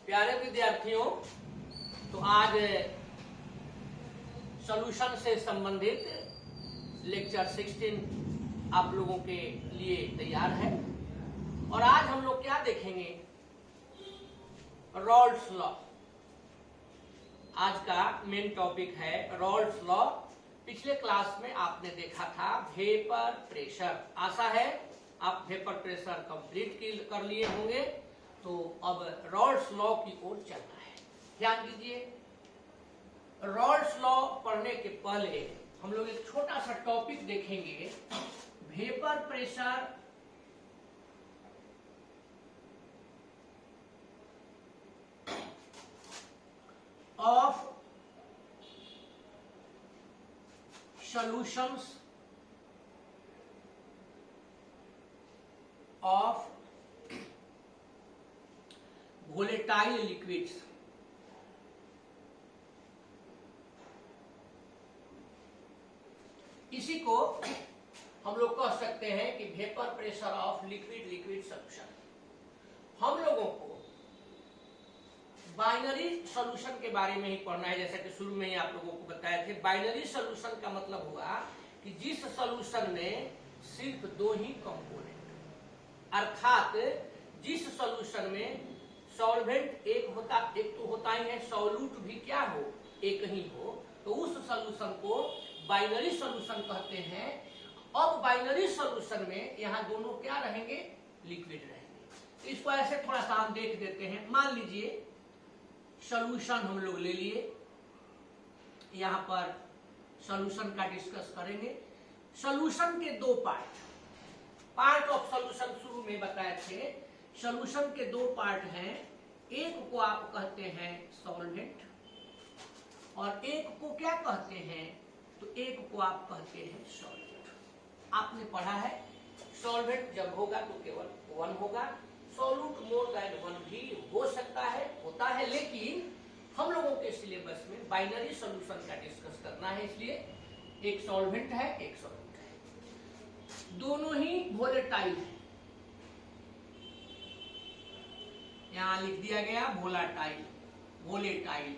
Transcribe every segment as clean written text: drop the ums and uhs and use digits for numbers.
प्यारे विद्यार्थियों, तो आज सॉल्यूशन से संबंधित लेक्चर 16 आप लोगों के लिए तैयार है। और आज हम लोग क्या देखेंगे? Rawls law. आज का मेन टॉपिक है रॉल्स लॉ। पिछले क्लास में आपने देखा था वेपर प्रेशर। आशा है आप वेपर प्रेशर कंप्लीट कर लिए होंगे। तो अब रॉल्स लॉ की ओर चलना है। ध्यान दीजिए, रॉल्स लॉ पढ़ने के पहले हम लोग एक छोटा सा टॉपिक देखेंगे, vapour pressure of solutions of volatile liquids। इसी को हम लोग कह सकते हैं कि vapour pressure of liquid solution. हम लोगों को बाइनरी सॉल्यूशन के बारे में ही पढ़ना है। जैसा कि शुरू में ही आप लोगों को बताए थे, बाइनरी सॉल्यूशन का मतलब हुआ कि जिस सॉल्यूशन में सिर्फ दो ही कंपोनेंट, अर्थात जिस सॉल्यूशन में सॉल्वेंट एक तो होता ही है, सॉल्यूट भी क्या हो, एक ही हो, तो उस सॉल्यूशन को बाइनरी सॉल्यूशन कहते हैं। अब बाइनरी सॉल्यूशन में यहाँ दोनों क्या रहेंगे? लिक्विड रहेंगे। इसको ऐसे थोड़ा सा हम देख देते हैं। मान लीजिए सॉल्यूशन हम लोग ले लिए, यहां पर सॉल्यूशन का डिस्कस करेंगे। सॉल्यूशन के दो पार्ट ऑफ सॉल्यूशन शुरू में बताए थे। सॉल्यूशन के दो पार्ट हैं, एक को आप कहते हैं सॉल्वेंट और एक को क्या कहते हैं? तो एक को आप कहते हैं सॉल्वेंट। आपने पढ़ा है सॉल्वेंट जब होगा तो केवल वन होगा, सॉल्यूट मोर देन वन भी हो सकता है, होता है, लेकिन हम लोगों के सिलेबस में बाइनरी सॉल्यूशन का डिस्कस करना है, इसलिए एक सॉल्वेंट है, एक सॉल्यूट है, दोनों ही वोलेटाइल है। यहां लिख दिया गया वोलेटाइल।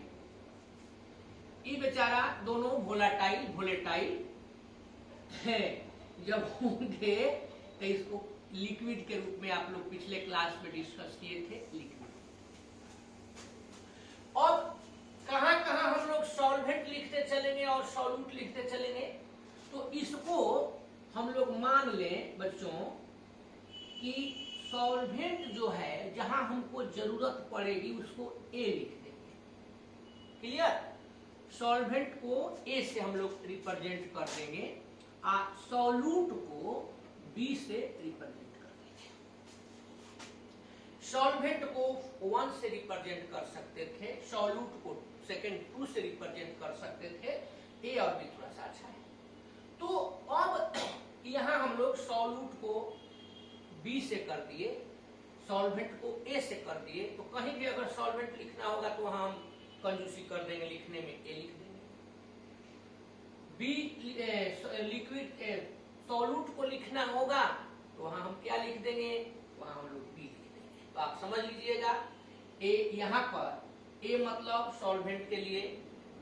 ये बेचारा दोनों वोलेटाइल है। जब होंगे तो इसको लिक्विड के रूप में आप लोग पिछले क्लास में डिस्कस किए थे, लिक्विड। और कहां कहां हम लोग सॉल्वेंट लिखते चलेंगे और सॉल्यूट लिखते चलेंगे? तो इसको हम लोग मान लें बच्चों कि सॉल्वेंट जो है, जहां हमको जरूरत पड़ेगी उसको ए लिख देंगे। क्लियर? सॉल्वेंट को ए से हम लोग रिप्रेजेंट कर देंगे, सॉल्यूट को बी से रिप्रेजेंट कर देंगे। सॉल्वेंट को 1 से रिप्रेजेंट कर सकते थे, सॉल्यूट को सेकंड 2 से रिप्रेजेंट कर सकते थे। ए और बी थोड़ा सा अच्छा है। तो अब यहां हम लोग सॉल्यूट को बी से कर दिए, सॉल्वेंट को ए से कर दिए। तो कहीं भी अगर सॉल्वेंट लिखना होगा तो वहां हम कंजूसी कर देंगे, लिखने में ए लिख देंगे। बी लिक्विड सॉल्यूट को लिखना होगा तो वहां हम क्या लिख देंगे? वहां हम लोग बी लिख देंगे। तो आप समझ लीजिएगा, ए यहाँ पर ए मतलब सॉल्वेंट के लिए,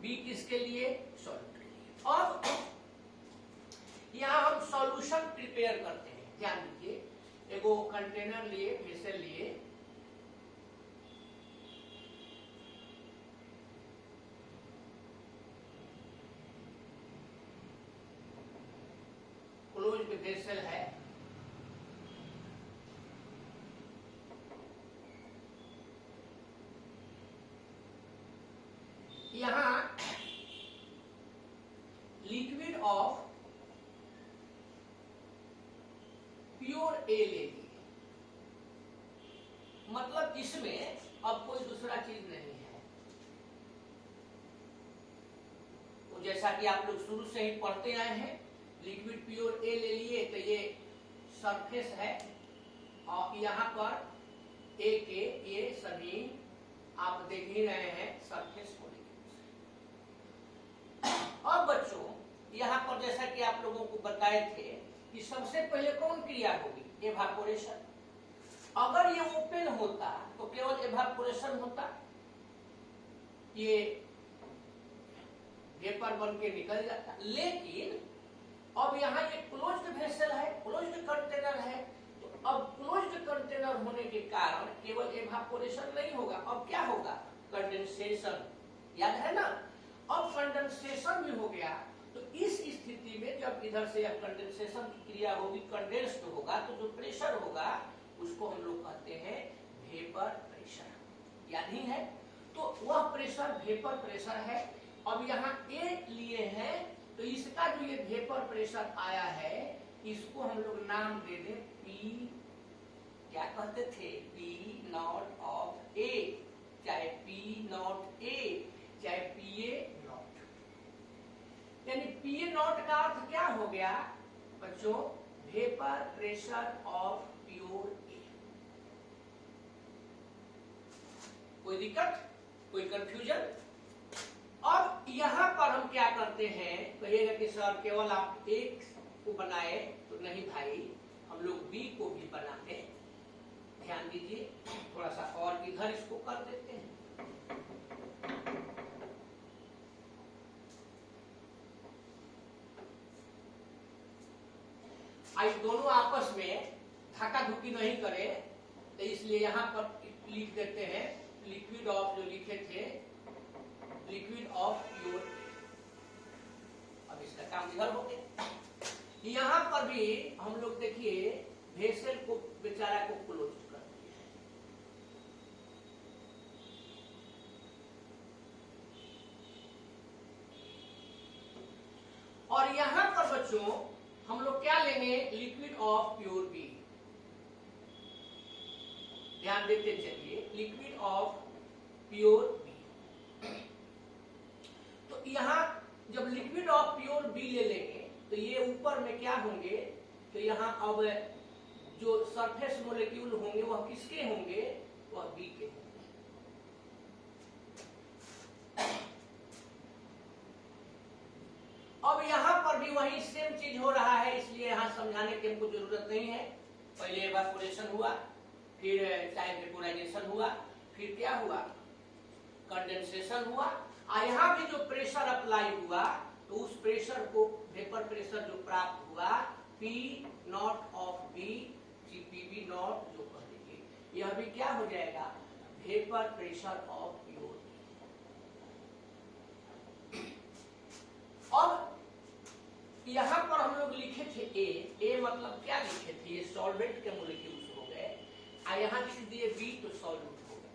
बी किसके लिए? सॉल्यूट के लिए। और यहाँ हम सॉल्यूशन प्रिपेयर करते हैं। ध्यान दीजिए, एगो कंटेनर लिए, वेसल लिए, क्लोज वेसल है, यहां लिक्विड ऑफ प्योर ए ले ली। मतलब इसमें अब कोई दूसरा चीज नहीं है। तो जैसा कि आप लोग शुरू से ही पढ़ते आए हैं, लिक्विड प्योर ए ले लिए तो ये सरफेस है और यहाँ पर ए के ये सभी आप देख ही रहे हैं सरफेस को। अब बच्चों यहाँ पर जैसा कि आप लोगों को बताए थे कि सबसे पहले कौन क्रिया होगी? एवापोरेशन। अगर ये ओपन होता तो केवल इवापोरेशन होता, ये वेपर बन के निकल जाता। लेकिन अब यहाँ ये क्लोज्ड वेसल है, क्लोज्ड कंटेनर है, तो अब क्लोज्ड कंटेनर होने के कारण केवल इवापोरेशन नहीं होगा, अब क्या होगा, कंडेंसेशन। याद है ना, अब कंडेंसेशन भी हो गया। तो इस स्थिति में जब इधर से कंडेंसेशन की क्रिया होगी, कंडेंस्ड होगा, तो जो प्रेशर होगा उसको हम लोग कहते हैं वेपर प्रेशर। याद ही है, तो वह प्रेशर वेपर प्रेशर है। अब यहाँ ए लिए हैं, तो इसका जो ये वेपर प्रेशर आया है, इसको हम लोग नाम दे दें पी, क्या कहते थे, पी नॉट ऑफ ए, चाहे पी नॉट ए, चाहे पी ए नॉट। यानी पी ए नॉट का अर्थ क्या हो गया बच्चों, वेपर प्रेशर ऑफ प्योर ए। कोई दिक्कत, कोई कंफ्यूजन? अब यहां पर हम क्या करते हैं, कहिएगा कि सर केवल आप एक को बनाए, तो नहीं भाई, हम लोग बी को भी बनाते हैं। ध्यान दीजिए, थोड़ा सा और इधर इसको कर देते हैं। आई दोनों आपस में धक्का धुक्की नहीं करे, तो इसलिए यहां पर लिख देते हैं लिक्विड ऑफ, जो लिखे थे लिक्विड ऑफ प्योर। अब इसका काम इधर हो गया। यहां पर भी हम लोग देखिए वेसल को बेचारा को क्लोज कर दिया है। और यहां पर बच्चों हम लोग क्या लेंगे, लिक्विड ऑफ प्योर बी। ध्यान देते चलिए, लिक्विड ऑफ प्योर बी। तो यहां जब लिक्विड ऑफ प्योर बी ले लेंगे, तो ये ऊपर में क्या होंगे, तो यहां अब जो सरफेस मोलेक्यूल होंगे वह किसके होंगे, वह बी के होंगे। अब यहां पर भी वही सेम चीज हो रहा है, इसलिए यहां समझाने की हमको जरूरत नहीं है। पहले इवापोरेशन हुआ, फिर चाहे वेपोराइजेशन हुआ, फिर क्या हुआ, कंडेंसेशन हुआ। और यहाँ भी जो प्रेशर अप्लाई हुआ, तो उस प्रेशर को, वेपर प्रेशर जो प्राप्त हुआ, P not of B, GPB not जो कह दीजिए, यह भी क्या हो जाएगा, वेपर प्रेशर ऑफ प्योर। अब यहाँ पर हम लोग लिखे थे ए मतलब क्या लिखे थे, ये सॉल्वेंट के मोलिक्यूल्स हो गए, और यहाँ लिख दिए बी, तो सॉल्यूट हो गए।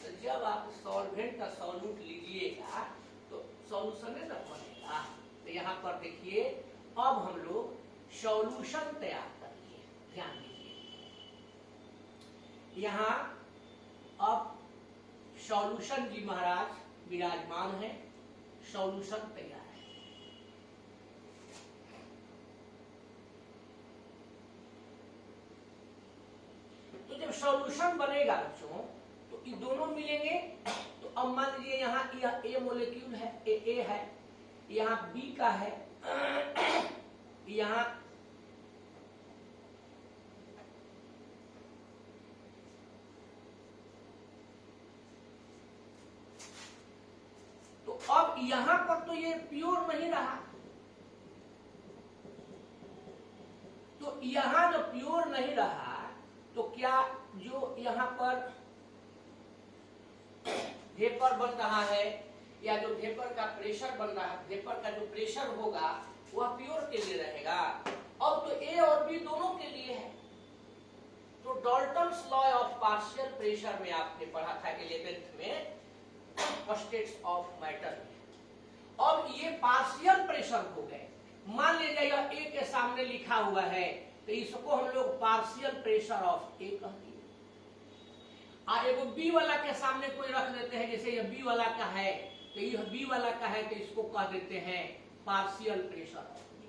तो जब आप सॉल्वेंट का सॉल्यूट लीजिएगा तो सॉल्यूशन न बनेगा। तो यहाँ पर देखिए, अब हम लोग सॉल्यूशन तैयार करिए। ध्यान दीजिए, यहाँ अब सॉल्यूशन जी महाराज विराजमान है, सॉल्यूशन तैयार है। तो जब सॉल्यूशन बनेगा बच्चों, तो ये दोनों मिलेंगे। तो अब मान लीजिए यहाँ यह ए मोलेक्यूल है, ए है, यहाँ बी का है, यहाँ तो अब यहाँ पर तो ये प्योर नहीं रहा, तो यहाँ जो प्योर नहीं रहा, तो क्या जो यहाँ पर वेपर बन रहा है, या जो वेपर का प्रेशर बन रहा है, वेपर का जो प्रेशर होगा वह प्योर के लिए रहेगा। अब तो ए और बी दोनों के लिए है। तो Dalton's law of partial pressure में आपने पढ़ा था 11th में, स्टेट्स ऑफ मैटर में। अब ये पार्शियल प्रेशर हो गए। मान लीजिए यह ए के सामने लिखा हुआ है, तो इसको हम लोग पार्शियल प्रेशर ऑफ ए कहते हैं। और एगो बी वाला के सामने कोई रख देते हैं, जैसे यह बी वाला का है, तो यह बी वाला का है, तो इसको कह देते हैं पार्शियल प्रेशर ऑफ बी।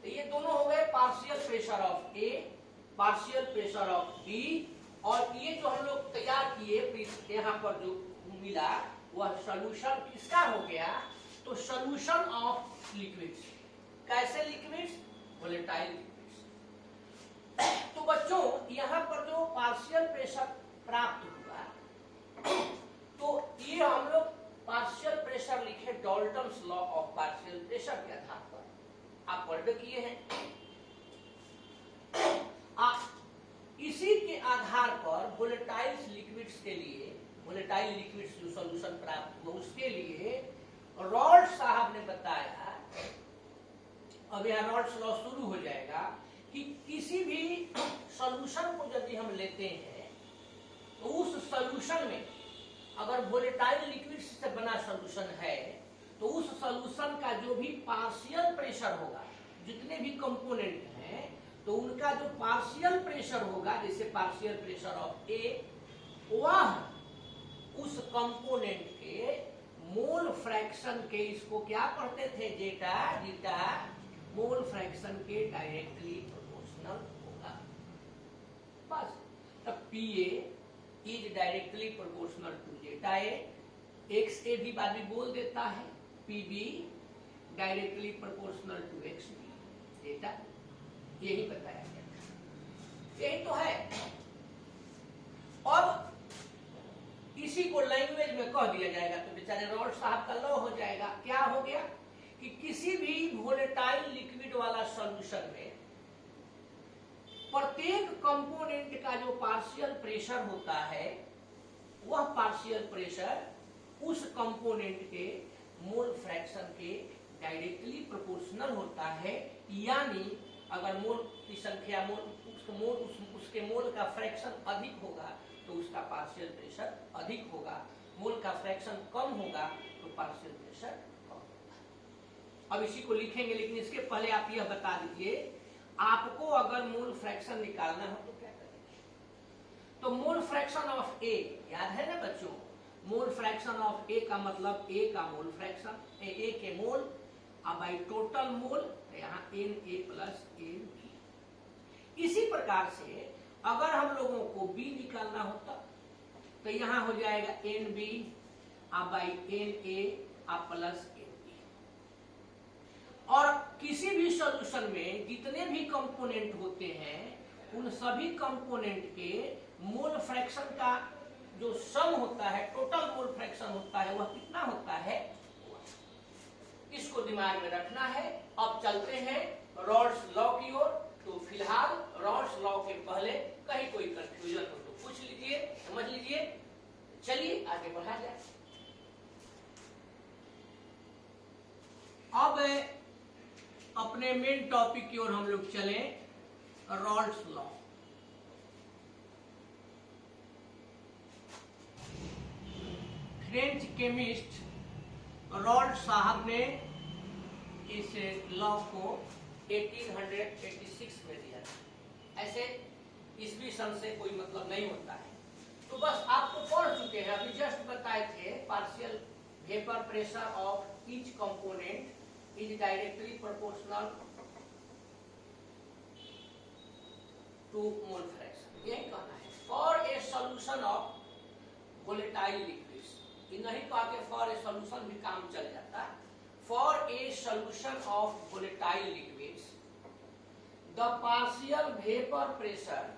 तो ये दोनों हो गए partial pressure of A, partial pressure of B. और ये जो हम लोग तैयार किए, यहाँ पर जो मिला वह सॉल्यूशन किसका हो गया, तो सॉल्यूशन ऑफ लिक्विड्स। कैसे लिक्विड्स, वोलेटाइल लिक्विड्स। तो बच्चों यहाँ पर जो पार्शियल प्राप्त हुआ, तो ये हम लोग पार्शियल प्रेशर लिखे Dalton's law of partial pressure के आधार पर, आप पढ़ किए हैं। इसी के आधार पर वोलेटाइल लिक्विड्स के लिए, वोलेटाइल लिक्विड्स जो सॉल्यूशन प्राप्त हुआ उसके लिए रॉल्ट साहब ने बताया, अब यहाँ रॉल्ट्स लॉ शुरू हो जाएगा कि किसी भी सॉल्यूशन को यदि हम लेते हैं तो उस सॉल्यूशन में अगर वोलेटाइल लिक्विड्स से बना सॉल्यूशन है तो उस सॉल्यूशन का जो भी पार्शियल प्रेशर होगा, जितने भी कंपोनेंट हैं, तो उनका जो पार्शियल प्रेशर होगा, जैसे पार्शियल प्रेशर ऑफ ए, वह उस कंपोनेंट के मोल फ्रैक्शन के, इसको क्या पढ़ते थे, जीटा मोल फ्रैक्शन के डायरेक्टली प्रोपोर्शनल होगा। बस तब PA is directly proportional to zeta A, X A भी बाद में बोल देता है, PB directly proportional to X B, zeta, यही बताया गया, यही तो है। अब इसी को लैंग्वेज में कह दिया जाएगा तो बेचारे रॉल्ट साहब का लॉ हो जाएगा। क्या हो गया कि किसी भी वोलेटाइल लिक्विड वाला सॉल्यूशन में प्रत्येक कंपोनेंट का जो पार्शियल प्रेशर होता है, वह पार्शियल प्रेशर उस कंपोनेंट के मोल फ्रैक्शन के डायरेक्टली प्रोपोर्शनल होता है। यानी अगर मोल की संख्या, उसके मोल का फ्रैक्शन अधिक होगा तो उसका पार्शियल प्रेशर अधिक होगा, मोल का फ्रैक्शन कम होगा तो पार्शियल प्रेशर कम होगा। अब इसी को लिखेंगे, लेकिन इसके पहले आप यह बता दीजिए, आपको अगर मोल फ्रैक्शन निकालना हो तो क्या करेंगे? तो मोल फ्रैक्शन ऑफ ए, याद है ना बच्चों, मोल फ्रैक्शन ऑफ ए का मतलब ए का मोल फ्रैक्शन, ए के मोल बाई टोटल मोल, यहाँ n A plus n B. इसी प्रकार से अगर हम लोगों को बी निकालना होता तो यहाँ हो जाएगा n B by n A plus n B. और किसी भी सॉल्यूशन में जितने भी कंपोनेंट होते हैं, उन सभी कंपोनेंट के मोल फ्रैक्शन का जो सम होता है, टोटल मोल फ्रैक्शन होता है, वह कितना होता है, इसको दिमाग में रखना है। अब चलते हैं रॉल्ट्स लॉ की ओर। तो फिलहाल रॉल्ट्स लॉ के पहले कहीं कोई कंफ्यूजन हो तो पूछ लीजिए, समझ लीजिए। चलिए आगे बढ़ा जाए। अब अपने मेन टॉपिक की ओर हम लोग चले, रॉल्ट्स लॉ। फ्रेंच केमिस्ट रॉल्ट साहब ने इस लॉ को 1886 में दिया। ऐसे ईस्वी सन से कोई मतलब नहीं होता है, तो बस आपको पढ़ चुके हैं, अभी जस्ट बताए थे, partial vapour pressure of each component is directly proportional to mole fraction, यही कहना है। For a solution of volatile liquids, नहीं कहा कि फॉर ए सॉल्यूशन भी काम चल जाता है। For a solution of volatile liquids, the partial vapor pressure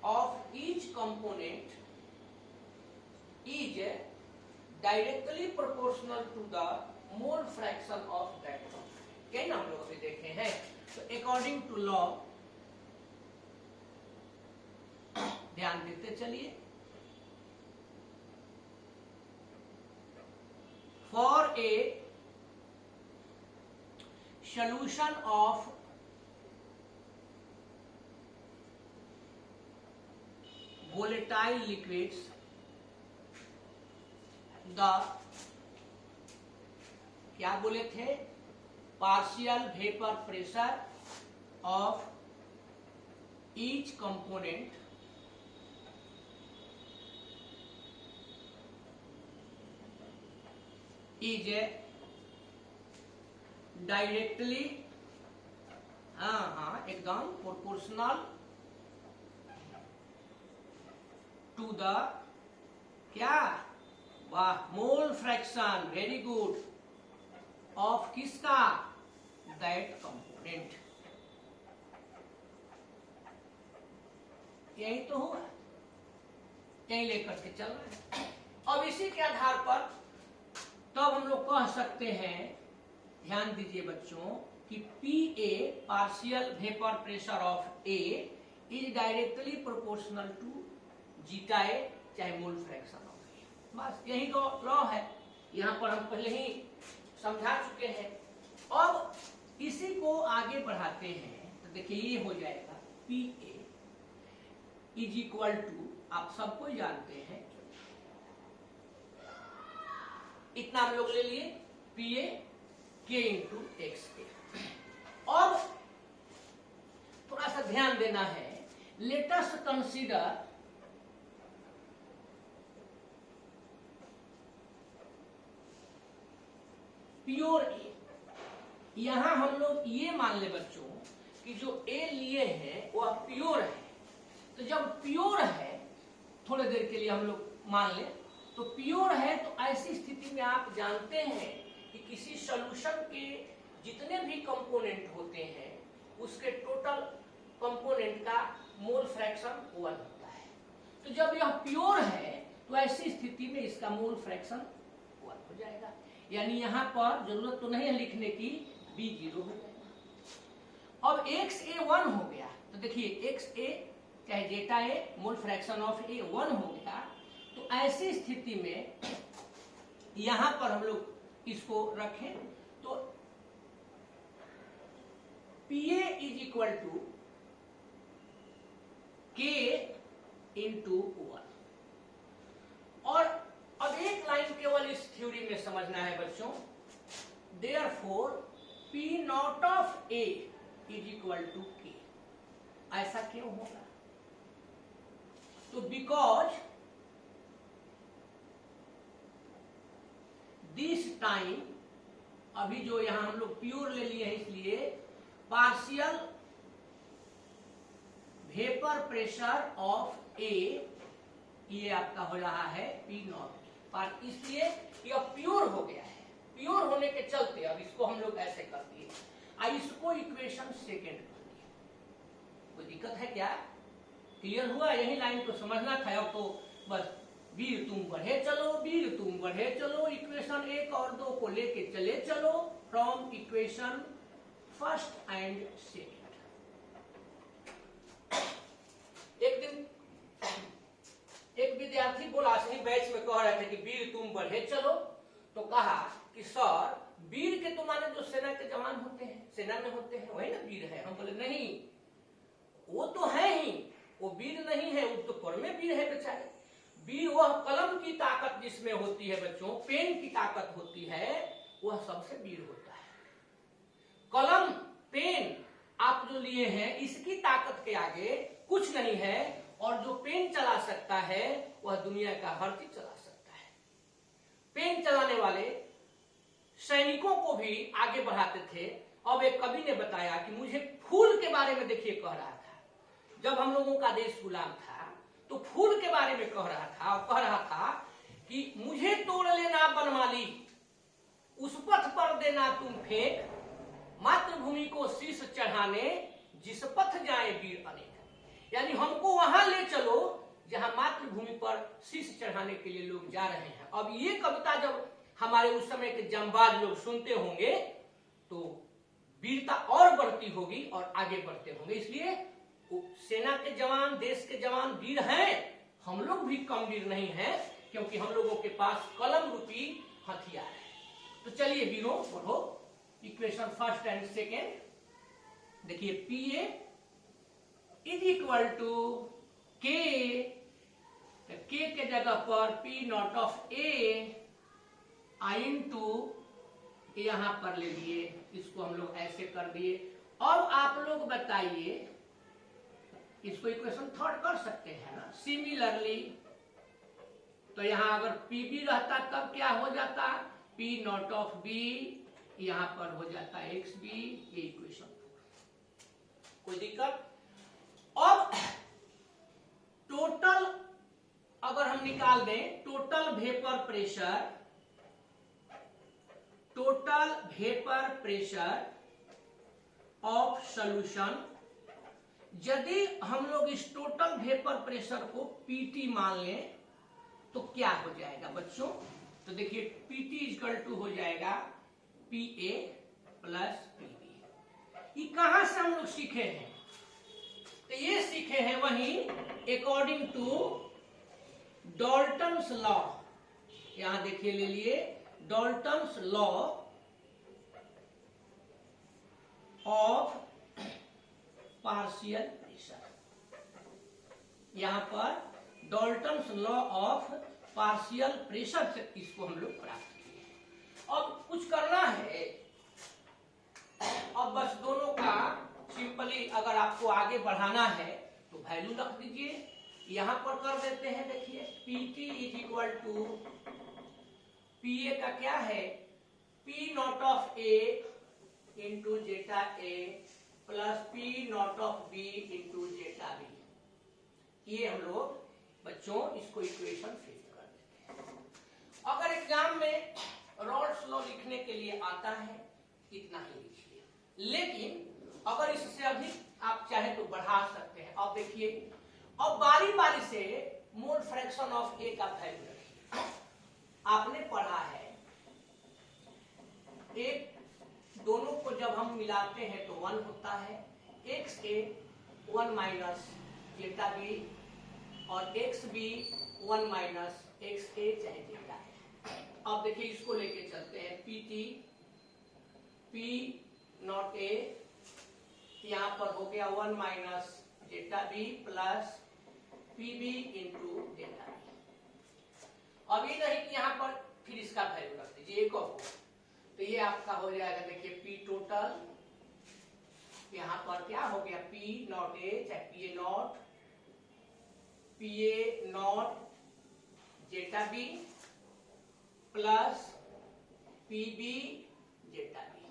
of each component is directly proportional to the mole fraction of that component। क्या हम लोग अभी देखे हैं? तो according to law, ध्यान देते चलिए, for a solution of volatile liquids, the क्या बोले थे, partial vapor pressure of each component is directly, एकदम प्रोपोर्शनल टू द क्या, वाह, mole fraction, very good, of किसका, दैट कंपोनेंट। यही तो हुआ। यही लेकर के चल रहे हैं। अब इसी के आधार पर तब हम लोग कह सकते हैं, ध्यान दीजिए बच्चों, कि PA partial vapour pressure of A is directly proportional to zeta A, चाहे मोल फ्रैक्शन ऑफ A। बस यही लॉ है, यहाँ पर हम पहले ही समझा चुके हैं। अब इसी को आगे बढ़ाते हैं तो देखिए ये हो जाएगा PA इज इक्वल टू, आप सबको जानते हैं, इतना हम लोग ले लिए PA K इंटू एक्स के। अब थोड़ा सा ध्यान देना है, लेट अस कंसीडर प्योर ए। यहां हम लोग ये मान ले बच्चों कि जो ए लिए हैं वह प्योर है। तो जब प्योर है, थोड़ी देर के लिए हम लोग मान ले तो प्योर है, तो ऐसी स्थिति में आप जानते हैं कि किसी सॉल्यूशन के जितने भी कंपोनेंट होते हैं उसके टोटल कंपोनेंट का मोल फ्रैक्शन 1 होता है। तो जब यह प्योर है तो ऐसी स्थिति में इसका मोल फ्रैक्शन 1 हो जाएगा, यानी यहां पर जरूरत तो नहीं है लिखने की, B 0 हो जाएगा। अब XA 1 हो गया, तो देखिए XA चाहे जेटा A mole fraction of A 1 हो गया। तो ऐसी स्थिति में यहां पर हम लोग इसको रखें तो PA is equal to K into 1। और अब एक लाइन केवल इस थ्योरी में समझना है बच्चों, therefore P naught of A is equal to K। ऐसा क्यों होगा? तो बिकॉज दिस टाइम, अभी जो यहां हम लोग प्योर ले लिए हैं इसलिए partial vapour pressure of A ये आपका हो रहा है P नॉट, पर इसलिए यह प्योर हो गया है। प्योर होने के चलते अब इसको हम लोग ऐसे कर दिए, इसको इक्वेशन सेकेंड कर दिए। कोई दिक्कत है क्या? क्लियर हुआ? यही लाइन को समझना था। अब तो बस वीर तुम बढ़े चलो, वीर तुम बढ़े चलो, इक्वेशन 1 और 2 को लेके चले चलो from equation first and second. एक दिन एक विद्यार्थी बोला, सही बैच में कह रहे थे कि वीर तुम बढ़े चलो, तो कहा कि सर वीर के तो माने जो सेना के जवान होते हैं, सेना में होते हैं, वही ना वीर है। हम बोले नहीं, वो तो है ही, वो वीर नहीं है, वो तो पर में वीर है बेचारे। वीर वह कलम की ताकत जिसमें होती है बच्चों, पेन की ताकत होती है, वह सबसे वीर होता है। कलम पेन आप जो लिए हैं इसकी ताकत के आगे कुछ नहीं है, और जो पेन चला सकता है वह दुनिया का हर चीज चला सकता है। पेन चलाने वाले सैनिकों को भी आगे बढ़ाते थे। अब एक कवि ने बताया कि मुझे फूल के बारे में देखिए कह रहा था, जब हम लोगों का देश गुलाम था तो फूल के बारे में कह रहा था, और कह रहा था कि मुझे तोड़ लेना बनमाली, उस पथ पर देना तुम फेंक, मातृभूमि को शीश चढ़ाने जिस पथ जाए वीर अनेक। यानी हमको वहां ले चलो जहां मातृभूमि पर शीश चढ़ाने के लिए लोग जा रहे हैं। अब ये कविता जब हमारे उस समय के जंबाज लोग सुनते होंगे तो वीरता और बढ़ती होगी और आगे बढ़ते होंगे। इसलिए सेना के जवान, देश के जवान वीर हैं, हम लोग भी कम वीर नहीं हैं, क्योंकि हम लोगों के पास कलम रूपी हथियार है। तो चलिए वीरों पढ़ो इक्वेशन फर्स्ट एंड सेकेंड। देखिए PA is equal to K, K के जगह पर P naught of A into यहां पर ले लिए, इसको हम लोग ऐसे कर दिए। अब आप लोग बताइए, इसको इक्वेशन थर्ड कर सकते हैं ना। सिमिलरली तो यहां अगर PB रहता तब क्या हो जाता, P नॉट ऑफ B, यहां पर हो जाता XB, ये इक्वेशन। कोई दिक्कत? अब टोटल अगर हम निकाल दें, total vapour pressure of solution यदि हम लोग इस टोटल वेपर प्रेशर को पीटी मान लें तो क्या हो जाएगा बच्चों? तो देखिए पीटी इक्वल टू हो जाएगा P A plus P B. ये कहां से हम लोग सीखे हैं? तो ये सीखे हैं वहीं अकॉर्डिंग टू डाल्टन्स लॉ। यहां देखिए ले लिए Dalton's law of partial pressure. यहां पर Dalton's law of partial pressure से इसको हम लोग प्राप्त किए। अब कुछ करना है, अब बस दोनों का सिंपली अगर आपको आगे बढ़ाना है तो वैल्यू रख दीजिए। यहां पर कर देते हैं, देखिए Pt is equal to P A का क्या है, P not of A into zeta A plus P not of B into zeta B. ये हम लोग बच्चों इसको इक्वेशन फिट कर देते हैं। अगर एग्जाम में रॉल्स लॉ लिखने के लिए आता है इतना ही लिखिए, लेकिन अगर इससे अधिक आप चाहे तो बढ़ा सकते हैं। अब देखिए अब बारी बारी से मोल फ्रैक्शन ऑफ ए का वैल्यू रखिए। आपने पढ़ा है एक दोनों को जब हम मिलाते हैं तो 1 होता है, X A 1 minus zeta B और X B 1 minus X A चाहे जेटा है। अब देखिए इसको लेके चलते हैं, P T P not A यहां पर हो गया 1 minus zeta B plus P B into zeta B. अभी नहीं कि यहां पर फिर इसका वैल्यू रख दीजिए एक और, तो ये आपका हो जाएगा देखिए पी टोटल, यहां पर क्या हो गया पी नॉट ए चाहे P A naught zeta B plus P B zeta B.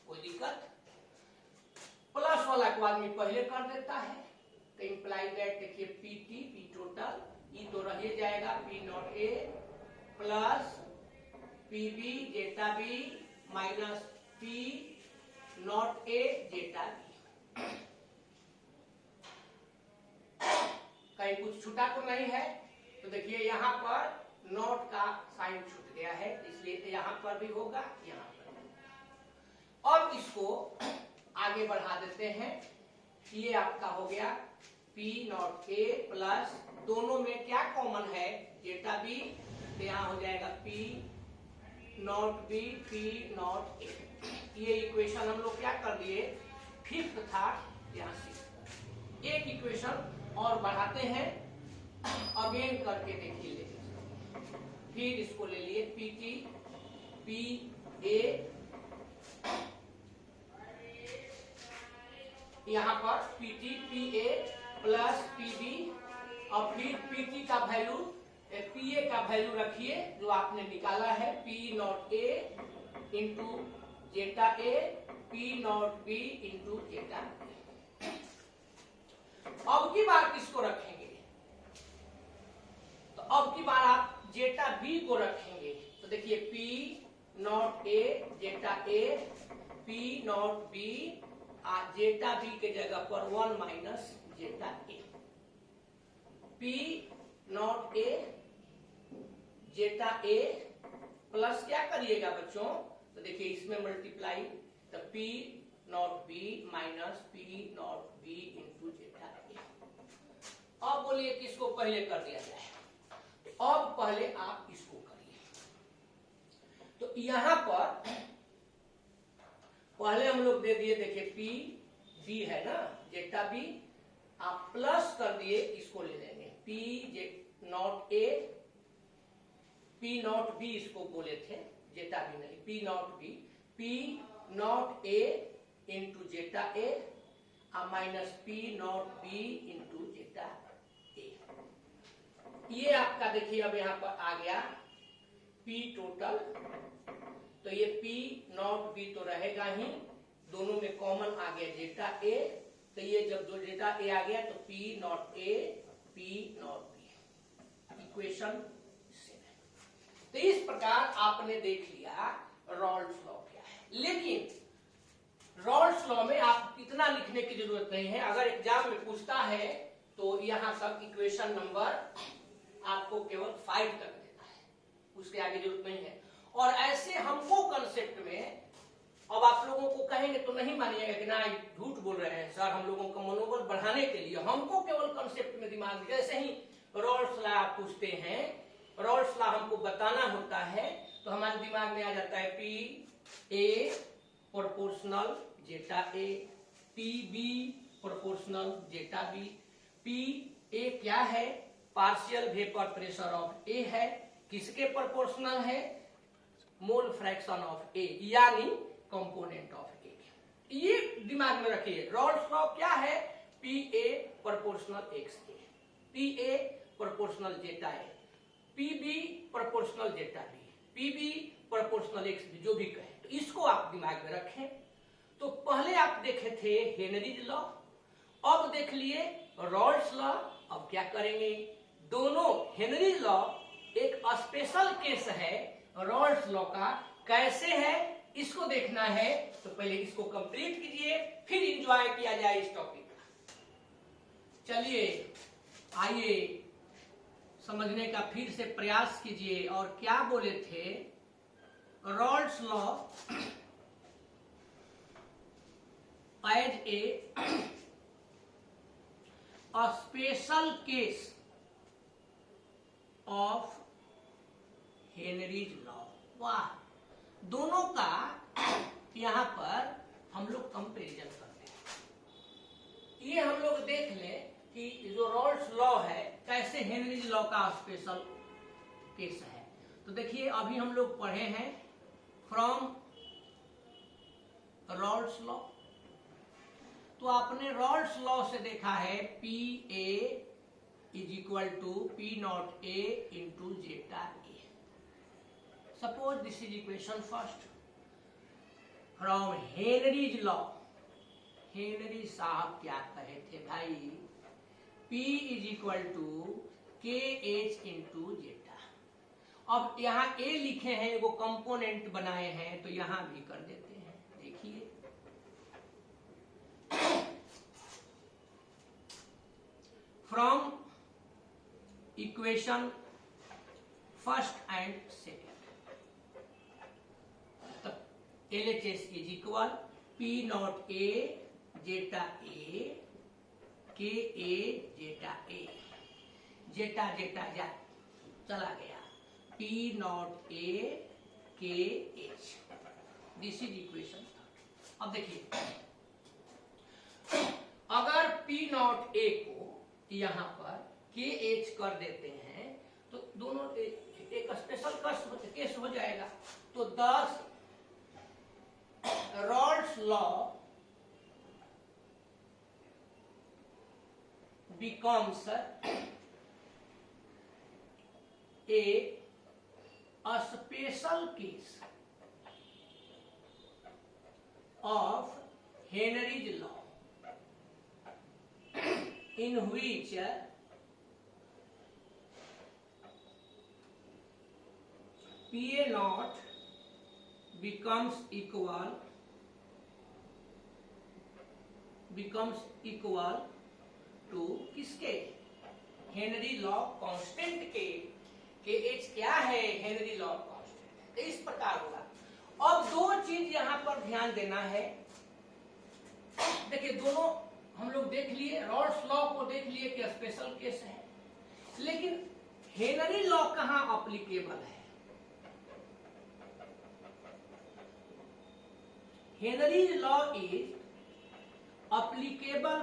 कोई दिक्कत? प्लस वाला को आदमी पहले कर देता है, तो इंप्लाई दैट देखिए पी टी पी टोटल ये तो रह जाएगा P not A plus P B zeta B minus P not A zeta B. कहीं कुछ छूटा तो नहीं है? तो देखिए यहां पर नॉट का साइन छूट गया है, इसलिए यहां पर भी होगा, यहां पर भी। और इसको आगे बढ़ा देते हैं, ये आपका हो गया पी नॉट ए प्लस दोनों में क्या कॉमन है जेटा बी, तो यहां हो जाएगा P not B P not a. ये इक्वेशन हम लोग क्या कर दिए, फिफ्थ था, यहां से एक इक्वेशन और बढ़ाते हैं, अगेन करके देखिए, फिर इसको ले लिए पी टी पी ए, यहां पर P T P A plus P B और फिर पी टी का वैल्यू पी ए का वैल्यू रखिए जो आपने निकाला है P not A into zeta A P not B into zeta. अब की बार किसको रखेंगे, तो अब की बार आप जेटा बी को रखेंगे, तो देखिए P not A zeta A P not B, zeta B के जगह पर 1 minus zeta A, P not A zeta A plus क्या करिएगा बच्चों, तो देखिए इसमें मल्टीप्लाई, तो P not B minus P not B into zeta A. अब बोलिए किसको पहले कर दिया जाए, अब पहले आप इसको करिए। तो यहां पर पहले हम लोग दे दिए, देखिए पी बी है ना जेटा बी, आप प्लस कर दिए, इसको ले लेंगे P J not A P not B इसको बोले थे, जेटा बी नहीं, P not B P not A into zeta A minus P not B into zeta A. ये आपका देखिए अब यहां पर आ गया पी टोटल, तो ये पी नॉट बी तो रहेगा ही, दोनों में कॉमन आ गया जेटा ए, तो ये जब जो जेटा ए आ गया तो P not A P not be, equation 7। तो इस प्रकार आपने देख लिया रॉल्स लॉ क्या है। लेकिन रॉल्स लॉ में आप इतना लिखने की जरूरत नहीं है, अगर एग्जाम में पूछता है तो यहां तक इक्वेशन नंबर आपको केवल 5 तक देना है, उसके आगे जरूरत नहीं है। और ऐसे हमको कंसेप्ट में अब आप लोगों को कहेंगे तो नहीं मानिएगा कि ना झूठ बोल रहे हैं सर, हम लोगों का मनोबल बढ़ाने के लिए हमको केवल कंसेप्ट में दिमाग, जैसे ही रॉल्स लॉ आप पूछते हैं, रॉल्स लॉ हमको बताना होता है तो हमारे दिमाग में आ जाता है P A proportional zeta A, P B proportional zeta B. P A क्या है? Partial vapour pressure of A है, किसके प्रोपोर्शनल है? मोल फ्रैक्शन ऑफ ए, यानी कंपोनेंट ऑफ ए। ये दिमाग में रखिए। रॉल्स लॉ क्या है? P A proportional X A, P A proportional zeta A, P B proportional zeta B, P B proportional X B, जो भी कहे, तो इसको आप दिमाग में रखें। तो पहले आप देखे थे हेनरीज लॉ, अब देख लिए रॉल्स लॉ। अब क्या करेंगे? दोनों हेनरीज लॉ एक स्पेशल केस है रॉल्स लॉ का, कैसे है इसको देखना है। तो पहले इसको कंप्लीट कीजिए, फिर एंजॉय किया जाए इस टॉपिक का। चलिए आइए समझने का फिर से प्रयास कीजिए। और क्या बोले थे? Raoult's law as a special case of Henry's law. वाह, दोनों का यहां पर हम लोग कंपेरिजन करते हैं। ये हम लोग देख लें कि जो रॉल्स लॉ है कैसे हेनरीज लॉ का स्पेशल केस है। तो देखिए अभी हम लोग पढ़े हैं फ्रॉम रॉल्स लॉ, तो आपने रॉल्स लॉ से देखा है P A is equal to P not A into zeta A. Suppose this is equation first from Henry's law. Henry साहब क्या कहे थे भाई? P is equal to K H into zeta. अब यहाँ A लिखे हैं, वो कंपोनेंट बनाए हैं, तो यहां भी कर देते हैं। देखिए from equation first and second, तब LHS is equal P naught A zeta A के ए जेटा ए, जेटा जेटा जा चला गया, P नॉट A के एच। This is equation. अब देखिए अगर P नॉट A को यहां पर के एच कर देते हैं तो दोनों एक स्पेशल केस हो जाएगा। तो 10 Rawls law becomes a special case of Henry's law in which PA naught becomes equal to किसके? Henry law constant K H क्या है? Henry law constant. इस प्रकार होगा। अब दो चीज यहां पर ध्यान देना है। देखिए दोनों हम लोग देख लिए, रॉल्स लॉ को देख लिए कि स्पेशल केस है, लेकिन हेनरी लॉ कहां अप्लीकेबल है? Henry law is applicable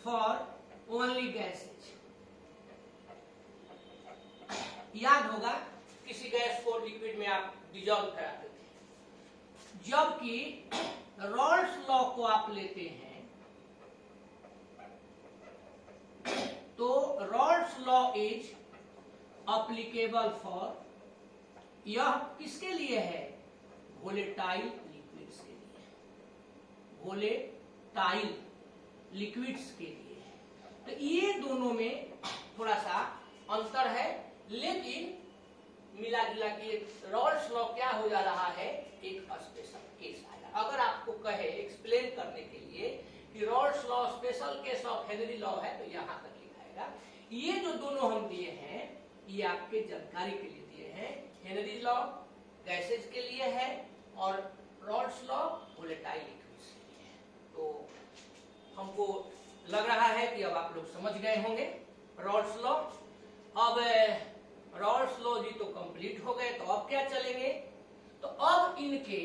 for only gases। याद होगा किसी गैस को लिक्विड में आप डिजॉल्व कराते थे, जबकि रॉल्स लॉ को आप लेते हैं तो Rawls law is applicable for, यह किसके लिए है? वोलेटाइल लिक्विड्स के लिए, वोलेटाइल लिक्विड्स के लिए। तो ये दोनों में थोड़ा सा अंतर है, लेकिन मिला जुला के रॉल्स लॉ क्या हो जा रहा है, एक स्पेशल केस आया। अगर आपको कहे एक्सप्लेन करने के लिए कि Rawls law special case of Henry law है, तो यहाँ तक लिखाएगा। ये जो दोनों हम दिए हैं ये आपके जानकारी के लिए दिए हैं। हेनरी लॉ गैसेज के लिए है और रॉल्स लॉ वोलेटाइल लिक्विड्स के लिए है। तो हमको लग रहा है कि अब आप लोग समझ गए होंगे रॉल्स लॉ। अब रॉल्स लॉ जी तो कंप्लीट हो गए, तो अब क्या चलेंगे, तो अब इनके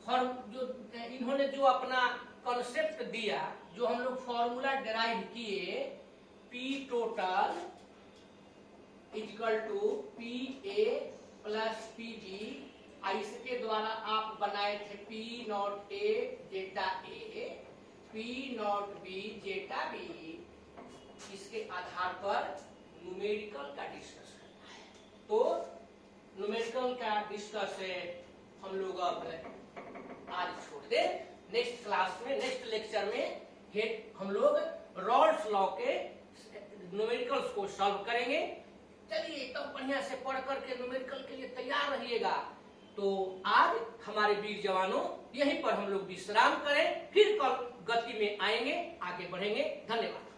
जो इन्होंने जो अपना कॉन्सेप्ट दिया, जो हम लोग फॉर्मूला डिराइव किए, P total equal to P A plus P B, इसके द्वारा आप बनाए थे P not A zeta A, P not B zeta B. इसके आधार पर न्यूमेरिकल का डिस्कस करना है। तो न्यूमेरिकल का डिस्कस हम लोग अब आज छोड़ दे। नेक्स्ट क्लास में, नेक्स्ट लेक्चर में हम लोग रॉल्स लॉ के न्यूमेरिकल्स को सॉल्व करेंगे। चलिए एकदम बढ़िया से पढ़ करके न्यूमेरिकल के लिए तैयार रहिएगा। तो आज हमारे वीर जवानों यहीं पर हम लोग विश्राम करें, फिर कल गति में आएंगे, आगे बढ़ेंगे। धन्यवाद।